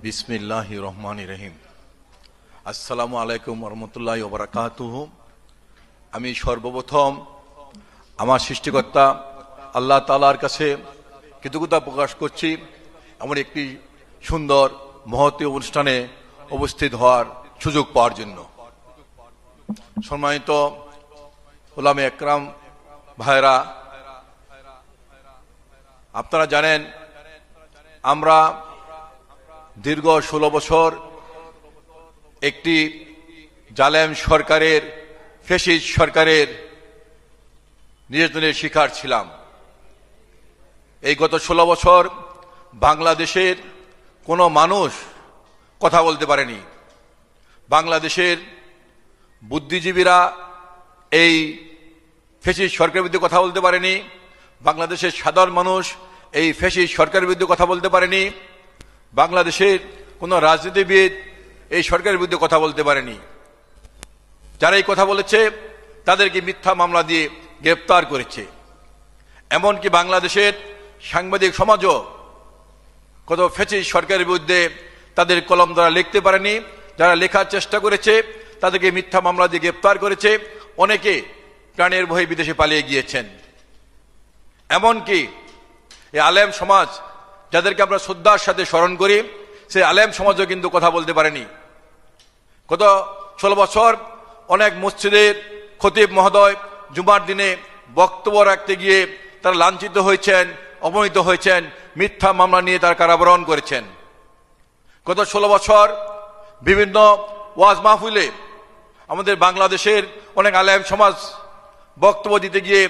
বিসমিল্লাহির রহমানির রহিম। আসসালামু আলাইকুম ওয়া বারাকাতুহু। আমি সর্বপ্রথম আমার সৃষ্টিকর্তা আল্লাহ তাআলার কাছে কৃতজ্ঞতা প্রকাশ করছি এমন একটি সুন্দর মহতী অনুষ্ঠানে উপস্থিত হওয়ার সুযোগ পাওয়ার জন্য। সম্মানিত উলামে একরাম ভাইরা, আপনারা জানেন আমরা দীর্ঘ 16 বছর একটি জালেম সরকারের, ফ্যাসিস্ট সরকারের নির্যাতনের শিকার ছিলাম। এই গত 16 বছর বাংলাদেশের কোনো মানুষ কথা বলতে পারেনি। বাংলাদেশের বুদ্ধিজীবীরা এই ফ্যাসিস্ট সরকারের বিরুদ্ধে কথা বলতে পারেনি। বাংলাদেশের সাধারণ মানুষ এই ফ্যাসিস্ট সরকারের বিরুদ্ধে কথা বলতে পারেনি। বাংলাদেশের কোনো রাজনীতিবিদ এই সরকারের বিরুদ্ধে কথা বলতে পারেনি। যারা এই কথা বলেছে তাদেরকে মিথ্যা মামলা দিয়ে গ্রেপ্তার করেছে। এমনকি বাংলাদেশের সাংবাদিক সমাজও কত ফ্যাসিস্ট সরকারের বিরুদ্ধে তাদের কলম দ্বারা লিখতে পারেনি। যারা লেখার চেষ্টা করেছে তাদেরকে মিথ্যা মামলা দিয়ে গ্রেপ্তার করেছে। অনেকে প্রাণের ভয়ে বিদেশে পালিয়ে গিয়েছেন। এমনকি এই আলেম সমাজ, যাদেরকে আমরা শ্রদ্ধার সাথে স্মরণ করি, সেই আলেম সমাজও কিন্তু কথা বলতে পারেনি। গত 16 বছর অনেক মসজিদের খতিব মহোদয় জুমার দিনে বক্তব্য রাখতে গিয়ে তারা লাঞ্ছিত হয়েছেন, অপমানিত হয়েছেন, মিথ্যা মামলা নিয়ে তারা কারাবরণ করেছেন। গত 16 বছর বিভিন্ন ওয়াজ মাহফিলে আমাদের বাংলাদেশের অনেক আলেম সমাজ বক্তব্য দিতে গিয়ে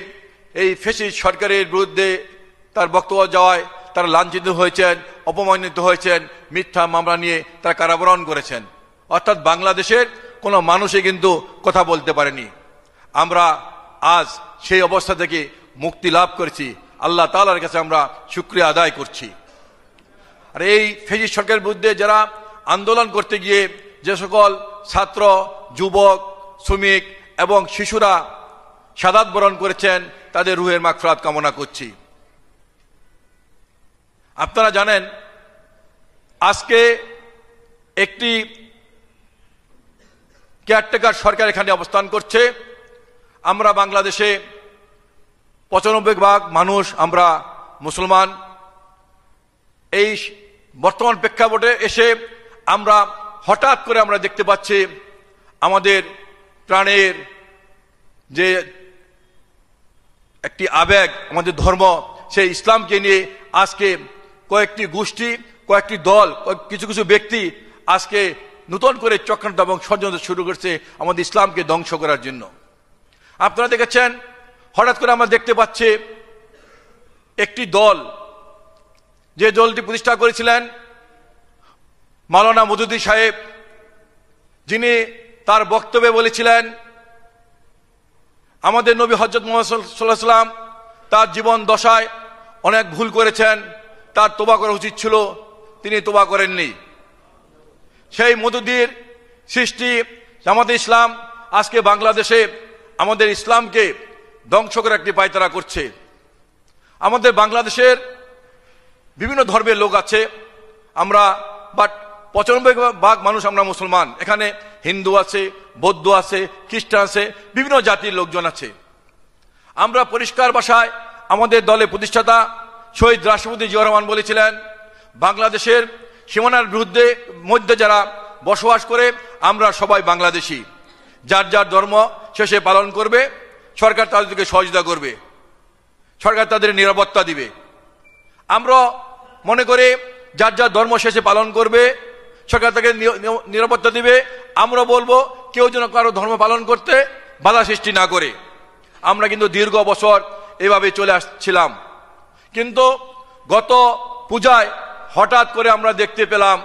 এই ফ্যাসিস্ট সরকারের বিরুদ্ধে তার বক্তব্য যাওয়ায় তারা লাঞ্ছিত হয়েছেন, অপমানিত হয়েছেন, মিথ্যা মামলা নিয়ে তারা কারাবরণ করেছেন। অর্থাৎ বাংলাদেশের কোনো মানুষই কিন্তু কথা বলতে পারেনি। আমরা আজ সেই অবস্থা থেকে মুক্তি লাভ করেছি। আল্লাহ তাআলার কাছে আমরা শুকরিয়া আদায় করছি। আর এই ফ্যাসিস্ট সরকারের বিরুদ্ধে যারা আন্দোলন করতে গিয়ে যে সকল ছাত্র, যুবক, শ্রমিক এবং শিশুরা শাহাদাত বরণ করেছেন, তাদের রুহের মাগফিরাত কামনা করছি। আপনারা জানেন আজকে একটি কেয়ারটেকার সরকার এখানে অবস্থান করছে। আমরা বাংলাদেশে 95% মানুষ আমরা মুসলমান। এই বর্তমান প্রেক্ষাপটে এসে আমরা হঠাৎ করে আমরা দেখতে পাচ্ছি আমাদের প্রাণের যে একটি আবেগ, আমাদের ধর্ম, সেই ইসলামকে নিয়ে আজকে কয়েকটি গোষ্ঠী, কয়েকটি দল, কিছু কিছু ব্যক্তি আজকে নতুন করে চক্রান্ত এবং ষড়যন্ত্র শুরু করছে আমাদের ইসলামকে ধ্বংস করার জন্য। আপনারা দেখেছেন হঠাৎ করে আমরা দেখতে পাচ্ছি একটি দল, যে দলটি প্রতিষ্ঠা করেছিলেন মাওলানা মওদুদী সাহেব, যিনি তার বক্তব্যে বলেছিলেন আমাদের নবী হযরত মুহাম্মদ সাল্লাল্লাহু আলাইহি ওয়াসাল্লাম তার জীবন দশায় অনেক ভুল করেছেন, তার তওবা করা উচিত ছিল, তিনি তওবা করেননি। সেই মওদুদীর সৃষ্টি জামাতে ইসলাম আজকে বাংলাদেশে আমাদের ইসলামকে ধ্বংস করে একটি পায়তারা করছে। আমাদের বাংলাদেশের বিভিন্ন ধর্মের লোক আছে, আমরা বাট 95% মানুষ আমরা মুসলমান। এখানে হিন্দু আছে, বৌদ্ধ আছে, খ্রিস্টান আছে, বিভিন্ন জাতির লোকজন আছে। আমরা পরিষ্কার ভাষায় আমাদের দলের প্রতিষ্ঠাতা শহীদ রাষ্ট্রপতি জিয়াউর রহমান বলেছিলেন, বাংলাদেশের সীমানার বিরুদ্ধে মধ্যে যারা বসবাস করে আমরা সবাই বাংলাদেশি, যার যার ধর্ম শেষে পালন করবে, সরকার তাদেরকে সহযোগিতা করবে, সরকার তাদের নিরাপত্তা দিবে। আমরা মনে করি যার যার ধর্ম শেষে পালন করবে, সরকার তাকে নিরাপত্তা দিবে। আমরা বলবো কেউ যেন কারো ধর্ম পালন করতে বাধা সৃষ্টি না করে। আমরা কিন্তু দীর্ঘ বছর এভাবে চলে আসছিলাম। কিন্তু গত পূজায় হঠাৎ করে আমরা দেখতে পেলাম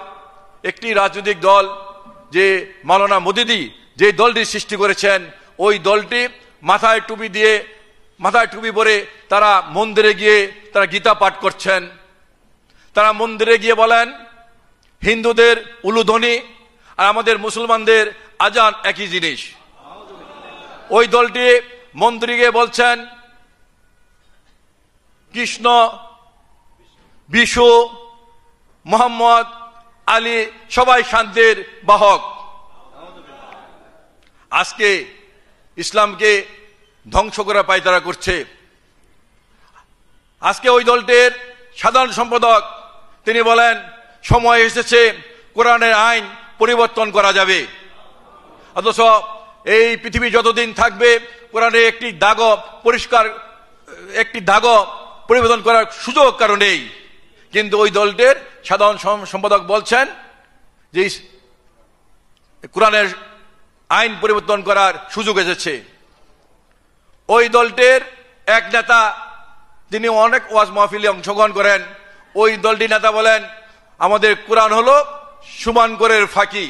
একটি রাজনৈতিক দল, যে মাওলানা মওদুদী যে দলটি সৃষ্টি করেছেন, ওই দলটি মাথায় টুপি পরে তারা মন্দিরে গিয়ে তারা গীতা পাঠ করছেন। তারা মন্দিরে গিয়ে বলেন হিন্দুদের উলুধ্বনি আর আমাদের মুসলমানদের আজান একই জিনিস। ওই দলটি মন্দিরে গিয়ে বলছেন কৃষ্ণ, বিশু, মোহাম্মদ আলী সবাই শান্তির বাহক। আজকে ইসলামকে ধ্বংস করার পায়তারা করছে। আজকে ওই দলটির সাধারণ সম্পাদক তিনি বলেন সময় এসেছে কোরআনের আইন পরিবর্তন করা যাবে, অথচ এই পৃথিবী যতদিন থাকবে কোরআনে একটি দাগও পরিবর্তন করার সুযোগ কারো নেই। কিন্তু ওই দলটির সাধারণ সম্পাদক বলছেন যে কোরআনের আইন পরিবর্তন করার সুযোগ এসেছে। ওই দলটির এক নেতা তিনি অনেক ওয়াজ মাহফিলে অংশগ্রহণ করেন। ওই দলটির নেতা বলেন আমাদের কোরআন হলো সুমানকরের ফাঁকি।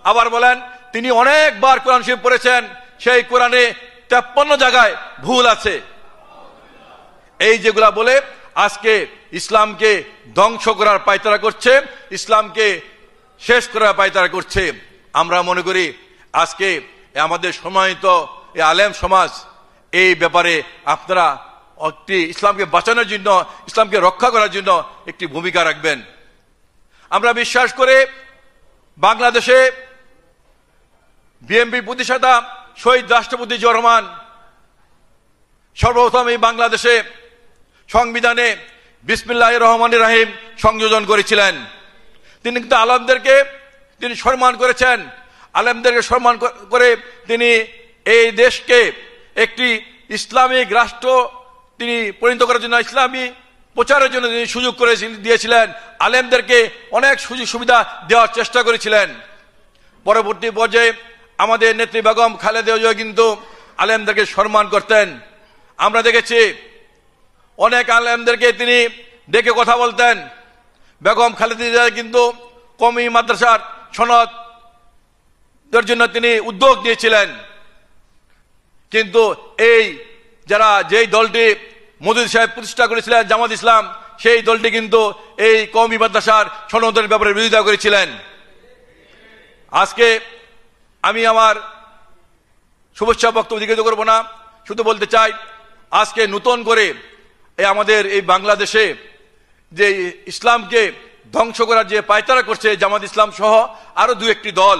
আবার বলেন তিনি অনেকবার কোরআন শরীফ পড়েছেন, সেই কোরআনে 53 জায়গায় ভুল আছে। এই যেগুলা বলে আজকে ইসলামকে ধ্বংস করার পায়তারা করছে, ইসলামকে শেষ করার পায়তারা করছে। আমরা মনে করি আজকে আমাদের সম্মানিত এই আলেম সমাজ এই ব্যাপারে আপনারা একটি ইসলামকে বাঁচানোর জন্য, ইসলামকে রক্ষা করার জন্য একটি ভূমিকা রাখবেন। আমরা বিশ্বাস করে বাংলাদেশে বিএনপি প্রতিষ্ঠাতা শহীদ রাষ্ট্রপতি জিয়াউর রহমান সর্বপ্রথম এই বাংলাদেশে সংবিধানে বিসমিল্লাহির রহমানির রহিম সংযোজন করেছিলেন। তিনি কিন্তু আলেমদেরকে তিনি সম্মান করেছেন। আলেমদেরকে সম্মান করে তিনি এই দেশকে একটি ইসলামিক রাষ্ট্র তিনি পরিণত করার জন্য, ইসলামী প্রচারের জন্য তিনি সুযোগ করে দিয়েছিলেন। আলেমদেরকে অনেক সুযোগ সুবিধা দেওয়ার চেষ্টা করেছিলেন। পরবর্তী পর্যায়ে আমাদের নেত্রী বেগম খালেদা জিয়া কিন্তু আলেমদেরকে সম্মান করতেন। আমরা দেখেছি অনেক আলেমদেরকে তিনি ডেকে কথা বলতেন। বেগম খালেদা জিয়া কিন্তু কওমি মাদ্রাসার সনদের জন্য তিনি উদ্যোগ নিয়েছিলেন। কিন্তু এই যেই দলটি মওদুদী সাহেব প্রতিষ্ঠা করেছিলেন জামাত ইসলাম, সেই দলটি কিন্তু এই কওমি মাদ্রাসার সনদের ব্যাপারে বিরোধিতা করেছিলেন। আজকে আমি আমার শুভেচ্ছা বক্তব্য দীর্ঘায়িত করব না, শুধু বলতে চাই আজকে নতুন করে আমাদের এই বাংলাদেশে যে ইসলামকে ধ্বংস করার যে পায়তারা করছে জামাত ইসলাম সহ আরো দু একটি দল,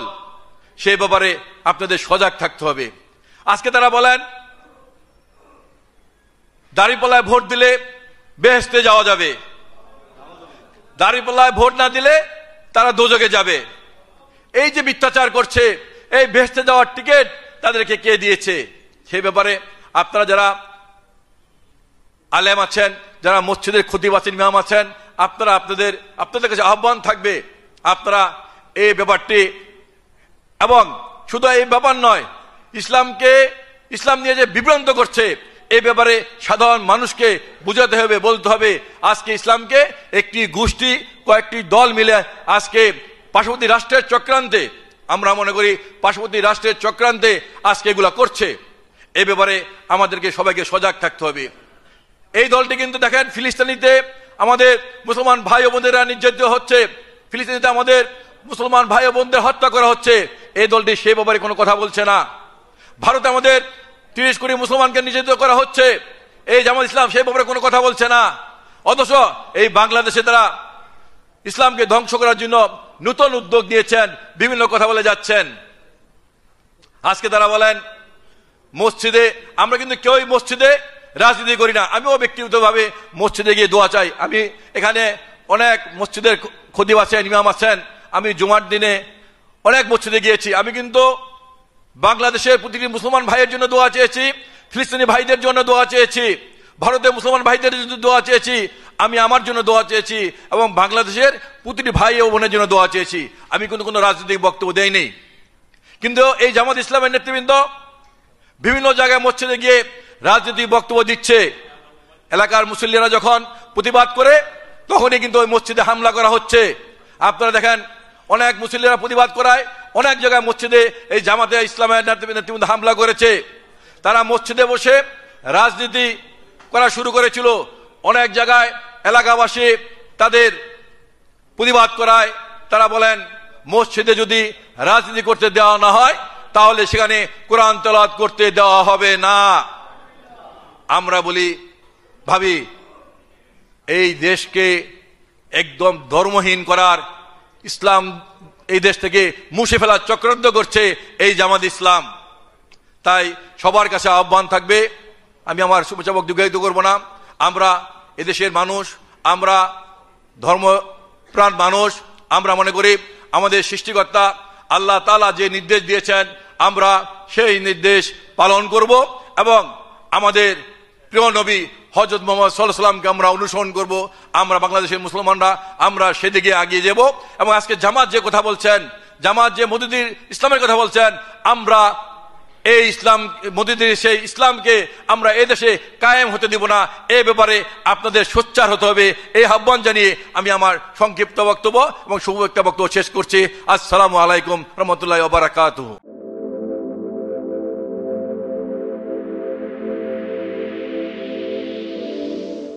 সেই ব্যাপারে আপনাদের সজাগ থাকতে হবে। আজকে তারা বলেন দাঁড়িপাল্লায় ভোট দিলে বেহেশতে যাওয়া যাবে, দাঁড়িপাল্লায় ভোট না দিলে তারা দোজখে যাবে। এই যে মিথ্যাচার করছে, এই বেহেশতে যাওয়ার টিকিট তাদেরকে কে দিয়েছে? সেই ব্যাপারে আপনারা যারা আলেম আছেন, যারা মসজিদের খতিব আছেন, ইমাম আছেন, আপনারা আপনাদের কাছে আহ্বান থাকবে আপনারা এই ব্যাপারটি, এবং শুধু এই ব্যাপার নয়, ইসলাম নিয়ে যে বিভ্রান্ত করছে এই ব্যাপারে সাধারণ মানুষকে বুঝাতে হবে, বলতে হবে। আজকে ইসলামকে একটি গোষ্ঠী, কয়েকটি দল মিলে আজকে পার্শ্ববর্তী রাষ্ট্রের চক্রান্তে, আমরা মনে করি পার্শ্ববর্তী রাষ্ট্রের চক্রান্তে আজকে এগুলা করছে। এই ব্যাপারে আমাদেরকে সবাইকে সজাগ থাকতে হবে। এই দলটি কিন্তু দেখেন ফিলিস্তিনিতে আমাদের মুসলমান ভাই ও বোনেরা নির্যাতিত হচ্ছে, ফিলিস্তিনিতে আমাদের মুসলমান ভাই ও বোনদের হত্যা করা হচ্ছে, এই দলটি সেই ব্যাপারে কোনো কথা বলছে না। ভারতে আমাদের 30 কোটি মুসলমানকে নির্যাতিত করা হচ্ছে, এই জামাত ইসলাম সেই ব্যাপারে কোনো কথা বলছে না। অথচ এই বাংলাদেশে তারা ইসলামকে ধ্বংস করার জন্য নতুন উদ্যোগ নিয়েছেন, বিভিন্ন কথা বলে যাচ্ছেন। আজকে তারা বলেন মসজিদে, আমরা কিন্তু কেউই মসজিদে রাজনীতি করি না। আমিও ব্যক্তিগতভাবে মসজিদে গিয়ে দোয়া চাই। আমি এখানে অনেক মসজিদের খতিব আছেন, ইমাম আছেন, আমি জুমার দিনে অনেক মসজিদে গিয়েছি। আমি কিন্তু বাংলাদেশের প্রতিটি মুসলমান ভাইয়ের জন্য দোয়া চেয়েছি, ফিলিস্তিনি ভাইদের জন্য দোয়া চেয়েছি, ভারতের মুসলমান ভাইদের জন্য দোয়া চেয়েছি, আমি আমার জন্য দোয়া চেয়েছি, এবং বাংলাদেশের প্রতিটি ভাই ও বোনের জন্য দোয়া চেয়েছি। আমি কোনো রাজনৈতিক বক্তব্য দেইনি। কিন্তু এই জামাত ইসলামের নেতৃবৃন্দ বিভিন্ন জায়গায় মসজিদে গিয়ে রাজনৈতিক বক্তব্য দিচ্ছে। এলাকার মুসল্লিরা যখন প্রতিবাদ করে তখনই কিন্তু ওই মসজিদে হামলা করা হচ্ছে। আপনারা দেখেন অনেক মুসল্লিরা প্রতিবাদ করায় অনেক জায়গায় মসজিদে এই জামাতে ইসলামের নেতৃবৃন্দ হামলা করেছে। তারা মসজিদে বসে রাজনীতি করা শুরু করেছিল। অনেক জায়গায় এলাকাবাসী তাদের প্রতিবাদ করায় তারা বলেন মসজিদে যদি রাজনীতি করতে দেওয়া না হয় তাহলে সেখানে কোরআন তেলাওয়াত করতে দেওয়া হবে না। আমরা ভাবি এই দেশকে একদম ধর্মহীন করার ইসলাম এই দেশ থেকে মুছে ফেলার চক্রান্ত করছে এই জামাত ইসলাম। তাই সবার কাছে আহ্বান থাকবে, আমি আমার শুভেচ্ছা দীর্ঘায়িত করব না, আমরা এদেশের মানুষ, আমরা ধর্মপ্রাণ মানুষ, আমরা মনে করি আমাদের সৃষ্টিকর্তা আল্লাহ তাআলা যে নির্দেশ দিয়েছেন আমরা সেই নির্দেশ পালন করব এবং আমাদের প্রিয় নবী হযরত মুহাম্মদ সাল্লাল্লাহু আলাইহি ওয়াসাল্লামকে আমরা অনুসরণ করব। আমরা বাংলাদেশের মুসলমানরা আমরা সেদিকে এগিয়ে যাব। এবং আজকে জামাত যে কথা বলছেন, জামাত যে মওদুদির ইসলামের কথা বলছেন, আমরা এই ইসলাম মওদুদির সেই ইসলামকে আমরা এই দেশে কায়েম হতে দিব না। এই ব্যাপারে আপনাদের সোচ্চার হতে হবে। এই আহ্বান জানিয়ে আমি আমার সংক্ষিপ্ত বক্তব্য এবং শুভ একটা বক্তব্য শেষ করছি। আসসালামু আলাইকুম রহমতুল্লাহি ওয়া বারাকাতুহু।